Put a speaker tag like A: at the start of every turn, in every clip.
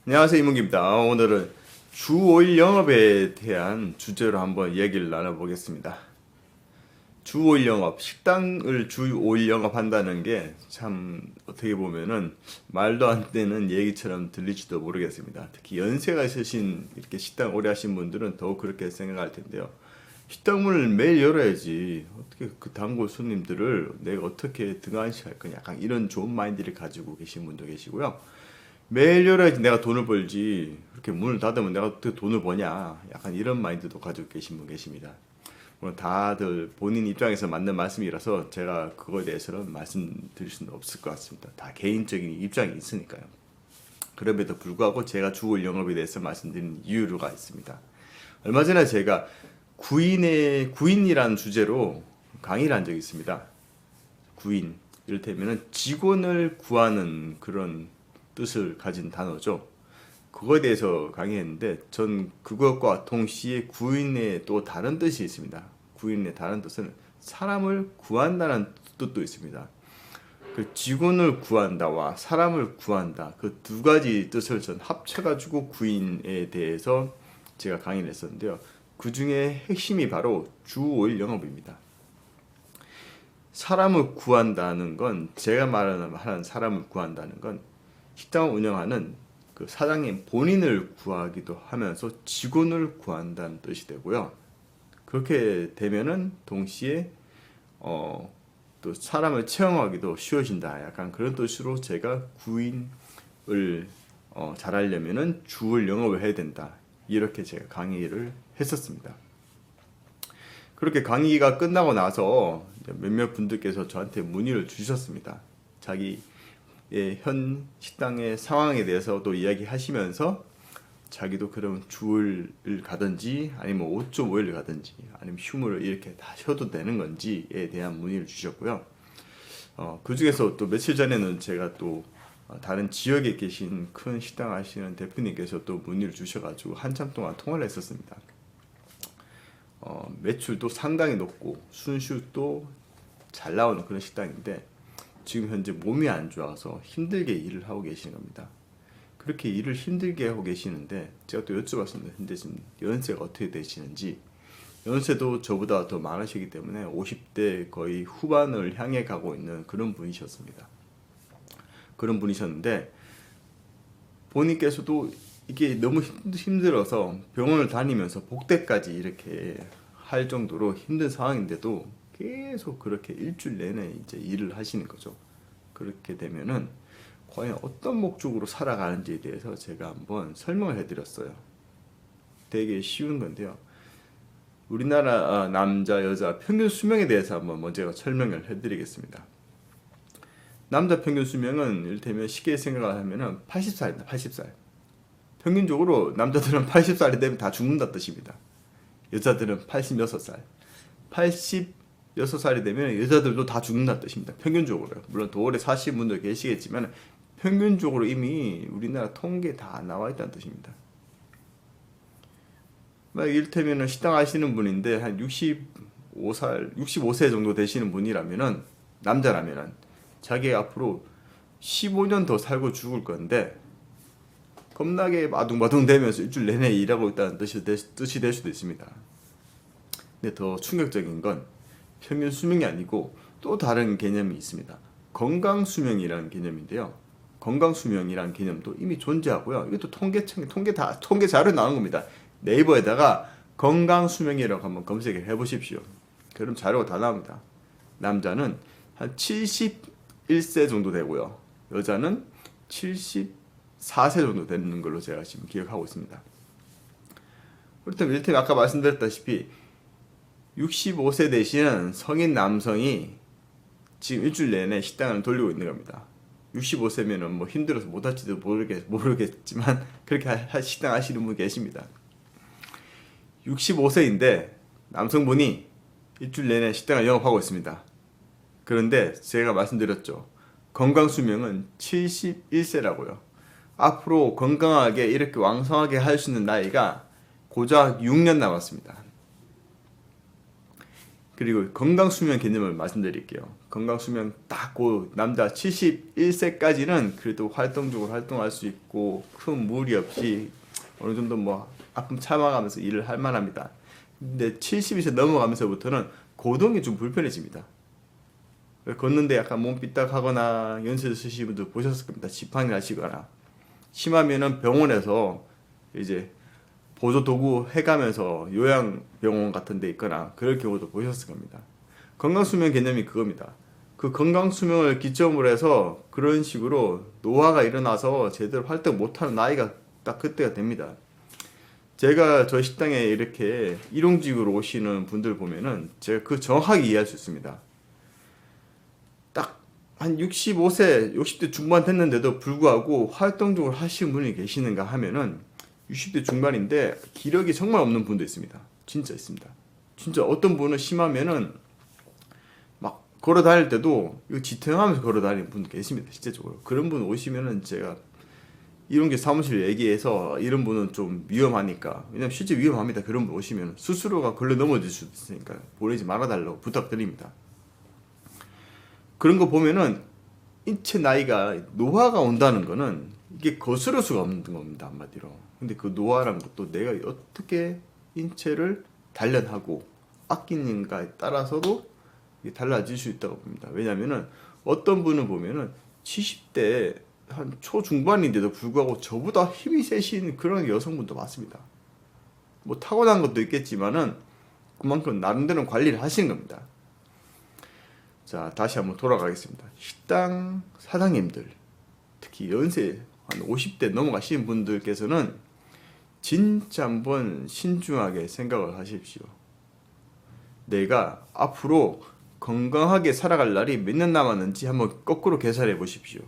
A: 안녕하세요, 이문기입니다. 오늘은 주 5일 영업에 대한 주제로 한번 얘기를 나눠보겠습니다. 주 5일 영업, 식당을 주 5일 영업한다는 게 참 어떻게 보면은 말도 안 되는 얘기처럼 들릴지도 모르겠습니다. 특히 연세가 있으신 이렇게 식당 오래 하신 분들은 더욱 그렇게 생각할 텐데요. 식당 문을 매일 열어야지 어떻게 그 단골 손님들을 내가 어떻게 등한시할 거냐, 약간 이런 좋은 마인드를 가지고 계신 분도 계시고요. 매일 열어야지 내가 돈을 벌지 그렇게 문을 닫으면 내가 어떻게 돈을 버냐, 약간 이런 마인드도 가지고 계신 분 계십니다. 물론 다들 본인 입장에서 맞는 말씀이라서 제가 그거에 대해서는 말씀드릴 수는 없을 것 같습니다. 다 개인적인 입장이 있으니까요. 그럼에도 불구하고 제가 주글 영업에 대해서 말씀드리는 이유가 있습니다. 얼마 전에 제가 구인이라는 주제로 강의를 한 적이 있습니다. 구인, 이를테면 직원을 구하는 그런 뜻을 가진 단어죠. 그거에 대해서 강의했는데 전 그것과 동시에 구인의 또 다른 뜻이 있습니다. 구인의 다른 뜻은 사람을 구한다는 뜻도 있습니다. 그 직원을 구한다와 사람을 구한다, 그 두 가지 뜻을 전 합쳐가지고 구인에 대해서 제가 강의를 했었는데요. 그 중에 핵심이 바로 주 5일 영업입니다. 사람을 구한다는 건, 제가 말하는 사람을 구한다는 건 식당을 운영하는 그 사장님 본인을 구하기도 하면서 직원을 구한다는 뜻이 되고요. 그렇게 되면은 동시에 또 사람을 채용하기도 쉬워진다, 약간 그런 뜻으로 제가 구인을 잘하려면은 주을 영업을 해야 된다, 이렇게 제가 강의를 했었습니다. 그렇게 강의가 끝나고 나서 몇몇 분들께서 저한테 문의를 주셨습니다. 자기의 현 식당의 상황에 대해서도 이야기하시면서 자기도 그럼 주를 가든지 아니면 5.5일을 가든지 아니면 휴무를 이렇게 다 쉬어도 되는 건지에 대한 문의를 주셨고요. 그 중에서 또 며칠 전에는 제가 또 다른 지역에 계신 큰 식당 하시는 대표님께서 또 문의를 주셔가지고 한참 동안 통화를 했었습니다. 매출도 상당히 높고 순수익도 잘 나오는 그런 식당인데 지금 현재 몸이 안 좋아서 힘들게 일을 하고 계시는 겁니다. 그렇게 일을 힘들게 하고 계시는데 제가 또 여쭤봤습니다. 근데 지금 연세가 어떻게 되시는지. 연세도 저보다 더 많으시기 때문에 50대 거의 후반을 향해 가고 있는 그런 분이셨습니다. 그런 분이셨는데 본인께서도 이게 너무 힘들어서 병원을 다니면서 복대까지 이렇게 할 정도로 힘든 상황인데도 계속 그렇게 일주일 내내 이제 일을 하시는 거죠. 그렇게 되면은 과연 어떤 목적으로 살아가는지에 대해서 제가 한번 설명을 해드렸어요. 되게 쉬운 건데요. 우리나라 남자, 여자 평균 수명에 대해서 한번 먼저 설명을 해드리겠습니다. 남자 평균 수명은 이를테면 쉽게 생각을 하면은 80살입니다. 80살. 평균적으로 남자들은 80살이 되면 다 죽는다 뜻입니다. 여자들은 86살. 86살이 되면 여자들도 다 죽는다 뜻입니다. 평균적으로요. 물론 더 오래 사신 분도 계시겠지만 평균적으로 이미 우리나라 통계에 다 나와 있다는 뜻입니다. 이를테면 식당 하시는 분인데 한 65세 정도 되시는 분이라면은, 남자라면은 자기가 앞으로 15년 더 살고 죽을 건데 겁나게 마둥마둥 되면서 일주일 내내 일하고 있다는 뜻이 될 수도 있습니다. 근데 더 충격적인 건 평균 수명이 아니고 또 다른 개념이 있습니다. 건강 수명이라는 개념인데요. 건강 수명이라는 개념도 이미 존재하고요. 이것도 통계 자료 나온 겁니다. 네이버에다가 건강 수명이라고 한번 검색을 해보십시오. 그럼 자료가 다 나옵니다. 남자는 한 71세 정도 되고요. 여자는 74세 정도 되는 걸로 제가 지금 기억하고 있습니다. 그렇다면 이를테면 아까 말씀드렸다시피 65세 되시는 성인 남성이 지금 일주일 내내 식당을 돌리고 있는 겁니다. 65세면은 뭐 힘들어서 못할지도 모르겠지만 그렇게 식당 하시는 분 계십니다. 65세인데 남성분이 일주일 내내 식당을 영업하고 있습니다. 그런데 제가 말씀드렸죠. 건강 수명은 71세라고요. 앞으로 건강하게 이렇게 왕성하게 할 수 있는 나이가 고작 6년 남았습니다. 그리고 건강수명 개념을 말씀드릴게요. 건강수명 딱 그 남자 71세까지는 그래도 활동적으로 활동할 수 있고 큰 무리 없이 어느 정도 뭐 아픔 참아가면서 일을 할 만합니다. 근데 70세 넘어가면서부터는 고동이 좀 불편해집니다. 걷는데 약간 몸 삐딱하거나 연세 드시는 분들 보셨을 겁니다. 지팡이 하시거나 심하면은 병원에서 이제 보조 도구 해가면서 요양병원 같은 데 있거나 그럴 경우도 보셨을 겁니다. 건강수명 개념이 그겁니다. 그 건강수명을 기점으로 해서 그런 식으로 노화가 일어나서 제대로 활동 못하는 나이가 딱 그때가 됩니다. 제가 저희 식당에 이렇게 일용직으로 오시는 분들 보면은 제가 그 정확하게 이해할 수 있습니다. 딱 한 65세, 60대 중반 됐는데도 불구하고 활동적으로 하시는 분이 계시는가 하면은 60대 중반인데 기력이 정말 없는 분도 있습니다. 진짜 있습니다. 진짜 어떤 분은 심하면은 막 걸어 다닐 때도 이거 지탱하면서 걸어 다니는 분도 계십니다. 실제적으로. 그런 분 오시면은 제가 이런 게 사무실 얘기해서 이런 분은 좀 위험하니까, 왜냐면 실제 위험합니다. 그런 분 오시면 스스로가 걸려 넘어질 수도 있으니까 보내지 말아달라고 부탁드립니다. 그런 거 보면은 인체 나이가 노화가 온다는 거는 이게 거스를 수가 없는 겁니다. 한마디로. 근데 그 노화라는 것도 내가 어떻게 인체를 단련하고 아끼는가에 따라서도 달라질 수 있다고 봅니다. 왜냐면은 어떤 분은 보면은 70대 한 초중반인데도 불구하고 저보다 힘이 세신 그런 여성분도 많습니다. 뭐 타고난 것도 있겠지만은 그만큼 나름대로 관리를 하시는 겁니다. 자, 다시 한번 돌아가겠습니다. 식당 사장님들, 특히 연세 한 50대 넘어가신 분들께서는 진짜 한번 신중하게 생각을 하십시오. 내가 앞으로 건강하게 살아갈 날이 몇 년 남았는지 한번 거꾸로 계산해 보십시오.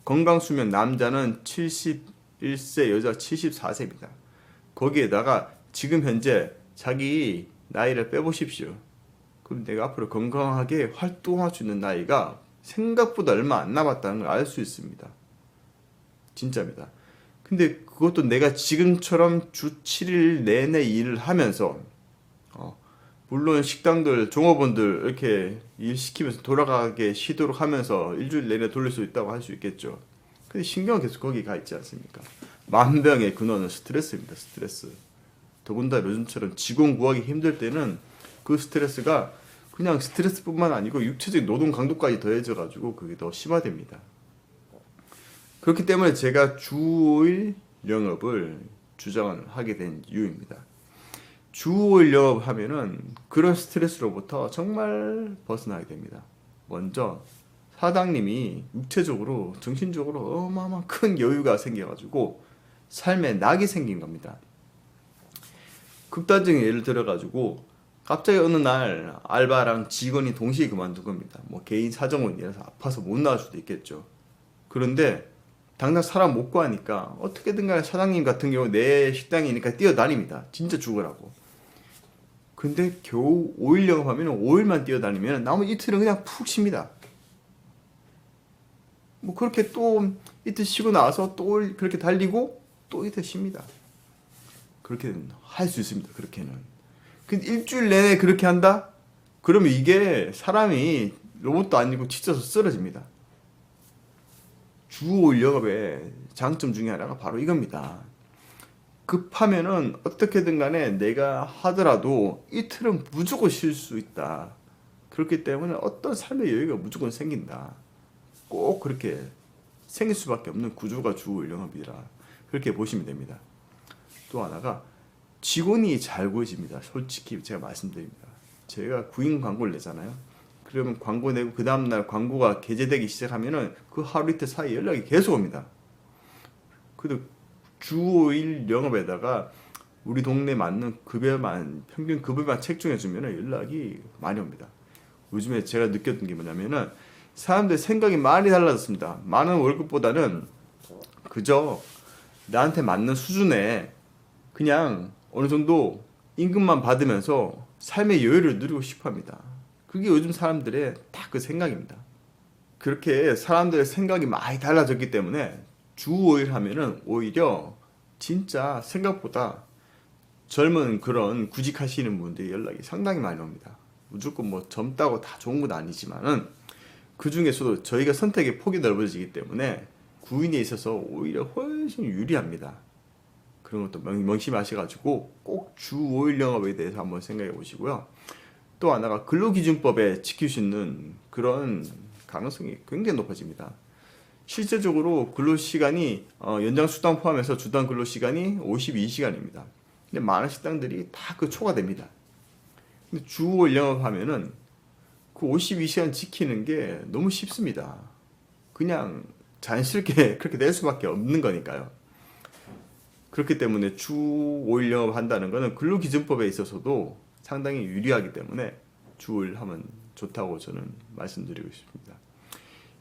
A: 건강수명 남자는 71세, 여자 74세입니다. 거기에다가 지금 현재 자기 나이를 빼보십시오. 그럼 내가 앞으로 건강하게 활동할 수 있는 나이가 생각보다 얼마 안 남았다는 걸 알 수 있습니다. 진짜입니다. 근데 그것도 내가 지금처럼 주 7일 내내 일을 하면서 물론 식당들, 종업원들 이렇게 일 시키면서 돌아가게 쉬도록 하면서 일주일 내내 돌릴 수 있다고 할 수 있겠죠. 근데 신경은 계속 거기 가 있지 않습니까? 만병의 근원은 스트레스입니다. 스트레스. 더군다나 요즘처럼 직원 구하기 힘들 때는 그 스트레스가 그냥 스트레스뿐만 아니고 육체적 노동 강도까지 더해져 가지고 그게 더 심화됩니다. 그렇기 때문에 제가 주 5일 영업을 주장을 하게 된 이유입니다. 주 5일 영업하면은 그런 스트레스로부터 정말 벗어나게 됩니다. 먼저 사장님이 육체적으로, 정신적으로 어마어마한 큰 여유가 생겨가지고 삶에 낙이 생긴 겁니다. 극단적인 예를 들어가지고 갑자기 어느 날 알바랑 직원이 동시에 그만둔 겁니다. 뭐 개인 사정으로 인해서 아파서 못 나올 수도 있겠죠. 그런데 당장 사람 못 구하니까 어떻게든 간에 사장님 같은 경우 내 식당이니까 뛰어다닙니다. 진짜 죽으라고. 근데 겨우 5일 영업하면 5일만 뛰어다니면 나머지 이틀은 그냥 푹 쉽니다. 뭐 그렇게 또 이틀 쉬고 나서 또 그렇게 달리고 또 이틀 쉽니다. 그렇게 할 수 있습니다. 그렇게는. 근데 일주일 내내 그렇게 한다? 그러면 이게 사람이 로봇도 아니고 지쳐서 쓰러집니다. 주 5일 영업의 장점 중에 하나가 바로 이겁니다. 급하면은 어떻게든 간에 내가 하더라도 이틀은 무조건 쉴 수 있다. 그렇기 때문에 어떤 삶의 여유가 무조건 생긴다. 꼭 그렇게 생길 수밖에 없는 구조가 주 5일 영업이라 그렇게 보시면 됩니다. 또 하나가 직원이 잘 구해집니다. 솔직히 제가 말씀드립니다. 제가 구인 광고를 내잖아요. 그러면 광고 내고 그 다음날 광고가 게재되기 시작하면은 그 하루 이틀 사이 연락이 계속 옵니다. 그래도 주 5일 영업에다가 우리 동네 맞는 급여만, 평균 급여만 책정해주면 연락이 많이 옵니다. 요즘에 제가 느꼈던 게 뭐냐면은 사람들 생각이 많이 달라졌습니다. 많은 월급보다는 그저 나한테 맞는 수준의 그냥 어느 정도 임금만 받으면서 삶의 여유를 누리고 싶어 합니다. 그게 요즘 사람들의 딱 그 생각입니다. 그렇게 사람들의 생각이 많이 달라졌기 때문에 주 5일 하면은 오히려 진짜 생각보다 젊은 그런 구직하시는 분들이 연락이 상당히 많이 옵니다. 무조건 뭐 젊다고 다 좋은 건 아니지만은 그 중에서도 저희가 선택의 폭이 넓어지기 때문에 구인에 있어서 오히려 훨씬 유리합니다. 그런 것도 명심하셔가지고 꼭 주 5일 영업에 대해서 한번 생각해 보시고요. 또 하나가 근로기준법에 지킬 수 있는 그런 가능성이 굉장히 높아집니다. 실제적으로 근로시간이 연장 수당 포함해서 주당 근로시간이 52시간입니다. 근데 많은 식당들이 다 그 초과됩니다. 근데 주 5일 영업하면은 그 52시간 지키는 게 너무 쉽습니다. 그냥 자연스럽게 그렇게 될 수밖에 없는 거니까요. 그렇기 때문에 주 5일 영업한다는 것은 근로기준법에 있어서도 상당히 유리하기 때문에 주 5일 하면 좋다고 저는 말씀드리고 싶습니다.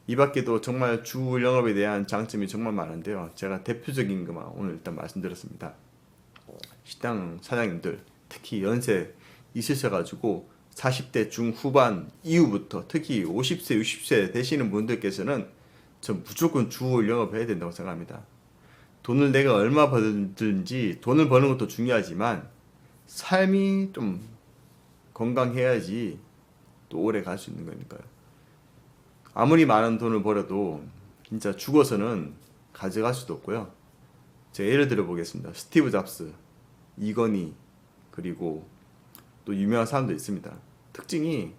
A: 이 밖에도 정말 주 5일 영업에 대한 장점이 정말 많은데요. 제가 대표적인 것만 오늘 일단 말씀드렸습니다. 식당 사장님들, 특히 연세 있으셔가지고 40대 중후반 이후부터 특히 50세, 60세 되시는 분들께서는 전 무조건 주 5일 영업해야 된다고 생각합니다. 돈을 내가 얼마 벌든지 돈을 버는 것도 중요하지만 삶이 좀 건강해야지 또 오래 갈 수 있는 거니까요. 아무리 많은 돈을 벌어도 진짜 죽어서는 가져갈 수도 없고요. 제가 예를 들어 보겠습니다. 스티브 잡스, 이건희, 그리고 또 유명한 사람도 있습니다. 특징이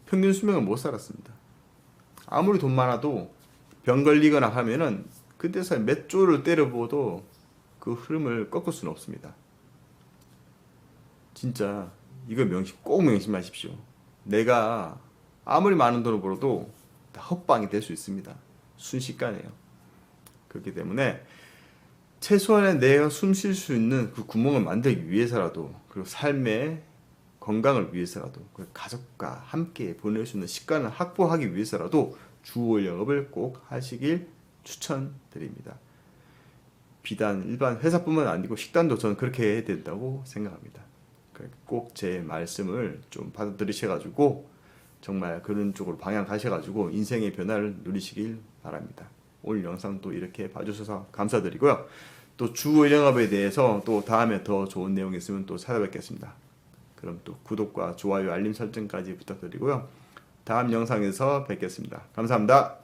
A: 평균 수명을 못 살았습니다. 아무리 돈 많아도 병 걸리거나 하면은 그때서 몇 조를 때려보도 그 흐름을 꺾을 수는 없습니다. 진짜 이거 꼭 명심하십시오. 내가 아무리 많은 돈을 벌어도 다 헛방이 될 수 있습니다. 순식간에요. 그렇기 때문에 최소한의 내가 숨 쉴 수 있는 그 구멍을 만들기 위해서라도, 그리고 삶의 건강을 위해서라도, 가족과 함께 보낼 수 있는 시간을 확보하기 위해서라도 주 5일 영업을 꼭 하시길 추천드립니다. 비단 일반 회사뿐만 아니고 식단도 저는 그렇게 해야 된다고 생각합니다. 꼭 제 말씀을 좀 받아들이셔가지고 정말 그런 쪽으로 방향 가셔가지고 인생의 변화를 누리시길 바랍니다. 오늘 영상도 이렇게 봐주셔서 감사드리고요. 또 주 5일 영업에 대해서 또 다음에 더 좋은 내용이 있으면 또 찾아뵙겠습니다. 그럼 또 구독과 좋아요, 알림 설정까지 부탁드리고요. 다음 영상에서 뵙겠습니다. 감사합니다.